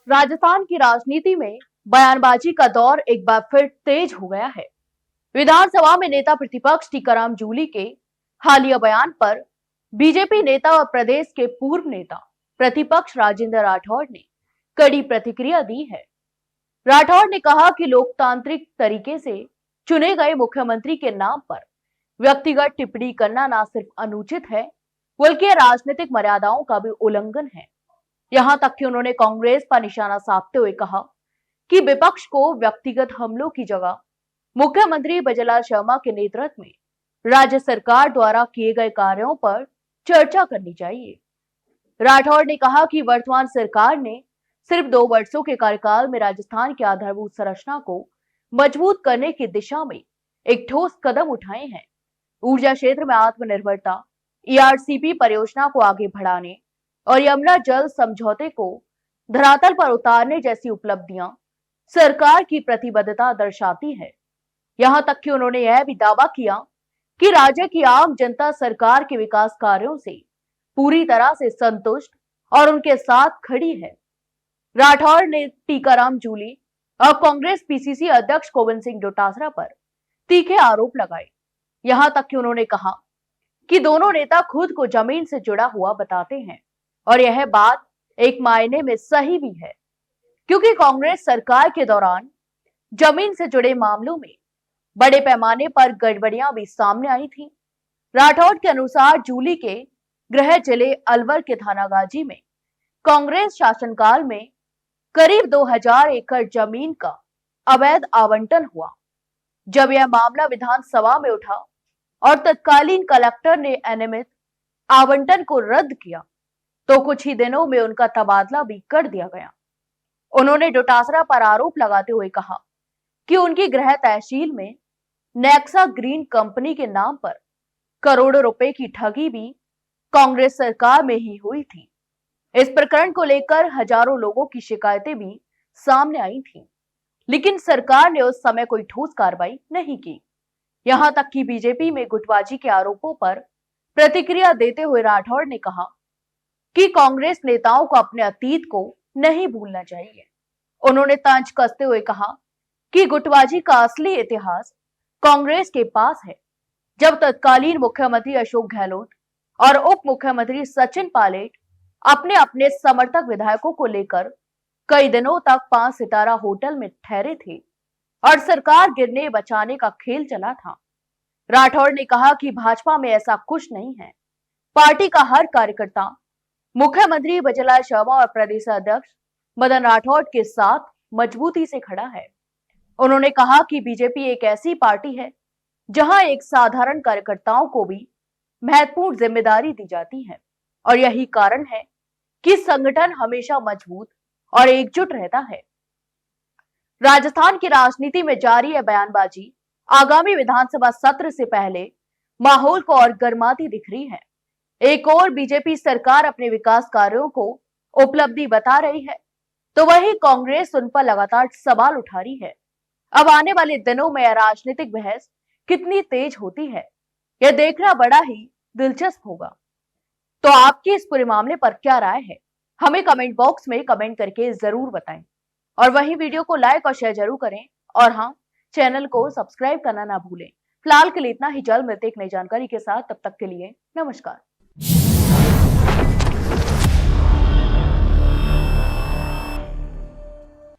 राजस्थान की राजनीति में बयानबाजी का दौर एक बार फिर तेज हो गया है। विधानसभा में नेता प्रतिपक्ष टीकाराम जूली के हालिया बयान पर बीजेपी नेता और प्रदेश के पूर्व नेता प्रतिपक्ष राजेंद्र राठौड़ ने कड़ी प्रतिक्रिया दी है। राठौड़ ने कहा कि लोकतांत्रिक तरीके से चुने गए मुख्यमंत्री के नाम पर व्यक्तिगत टिप्पणी करना न सिर्फ अनुचित है बल्कि राजनीतिक मर्यादाओं का भी उल्लंघन है। यहां तक कि उन्होंने कांग्रेस पर निशाना साधते हुए कहा कि विपक्ष को व्यक्तिगत हमलों की जगह मुख्यमंत्री बजरलाल शर्मा के नेतृत्व में राज्य सरकार द्वारा किए गए कार्यों पर चर्चा करनी चाहिए। राठौड़ ने कहा कि वर्तमान सरकार ने सिर्फ 2 वर्षों के कार्यकाल में राजस्थान की आधारभूत संरचना को मजबूत करने की दिशा में एक ठोस कदम उठाए हैं। ऊर्जा क्षेत्र में आत्मनिर्भरता, ईआरसीपी परियोजना को आगे बढ़ाने और यमुना जल समझौते को धरातल पर उतारने जैसी उपलब्धियां सरकार की प्रतिबद्धता दर्शाती है। यहां तक कि उन्होंने यह भी दावा किया कि राज्य की आम जनता सरकार के विकास कार्यों से पूरी तरह से संतुष्ट और उनके साथ खड़ी है। राठौड़ ने टीकाराम जूली और कांग्रेस पीसीसी अध्यक्ष गोविंद सिंह डोटासरा पर तीखे आरोप लगाए। यहां तक कि उन्होंने कहा कि दोनों नेता खुद को जमीन से जुड़ा हुआ बताते हैं और यह बात एक मायने में सही भी है, क्योंकि कांग्रेस सरकार के दौरान जमीन से जुड़े मामलों में बड़े पैमाने पर गड़बड़ियां भी सामने आई थी। राठौड़ के अनुसार जूली के गृह जिले अलवर के थानागाजी में कांग्रेस शासनकाल में करीब 2000 एकड़ जमीन का अवैध आवंटन हुआ। जब यह मामला विधानसभा में उठा और तत्कालीन कलेक्टर ने अनियमित आवंटन को रद्द किया तो कुछ ही दिनों में उनका तबादला भी कर दिया गया। उन्होंने डोटासरा पर आरोप लगाते हुए कहा कि उनकी गृह तहसील में नेक्सा ग्रीन कंपनी के नाम पर करोड़ों रुपए की ठगी भी कांग्रेस सरकार में ही हुई थी। इस प्रकरण को लेकर हजारों लोगों की शिकायतें भी सामने आई थी, लेकिन सरकार ने उस समय कोई ठोस कार्रवाई नहीं की। यहां तक कि बीजेपी में गुटबाजी के आरोपों पर प्रतिक्रिया देते हुए राठौड़ ने कहा कि कांग्रेस नेताओं को अपने अतीत को नहीं भूलना चाहिए। उन्होंने तंज कसते हुए कहा कि गुटबाजी का असली इतिहास कांग्रेस के पास है। जब तत्कालीन मुख्यमंत्री अशोक गहलोत और उप मुख्यमंत्री सचिन पायलट अपने अपने समर्थक विधायकों को लेकर कई दिनों तक 5 सितारा होटल में ठहरे थे और सरकार गिरने बचाने का खेल चला था। राठौड़ ने कहा कि भाजपा में ऐसा कुछ नहीं है। पार्टी का हर कार्यकर्ता मुख्यमंत्री बजरलाल शर्मा और प्रदेश अध्यक्ष मदन राठौड़ के साथ मजबूती से खड़ा है। उन्होंने कहा कि बीजेपी एक ऐसी पार्टी है जहां एक साधारण कार्यकर्ताओं को भी महत्वपूर्ण जिम्मेदारी दी जाती है और यही कारण है कि संगठन हमेशा मजबूत और एकजुट रहता है। राजस्थान की राजनीति में जारी है बयानबाजी आगामी विधानसभा सत्र से पहले माहौल को और गर्माती दिख रही है। एक और बीजेपी सरकार अपने विकास कार्यों को उपलब्धि बता रही है, तो वही कांग्रेस उन पर लगातार सवाल उठा रही है। अब आने वाले दिनों में यह राजनीतिक बहस कितनी तेज होती है, यह देखना बड़ा ही दिलचस्प होगा। तो आपकी इस पूरे मामले पर क्या राय है, हमें कमेंट बॉक्स में कमेंट करके जरूर बताएं और वही वीडियो को लाइक और शेयर जरूर करें और हाँ, चैनल को सब्सक्राइब करना ना भूलें। फिलहाल के लिए इतना ही। जल्द मिलते एक नई जानकारी के साथ, तब तक के लिए नमस्कार।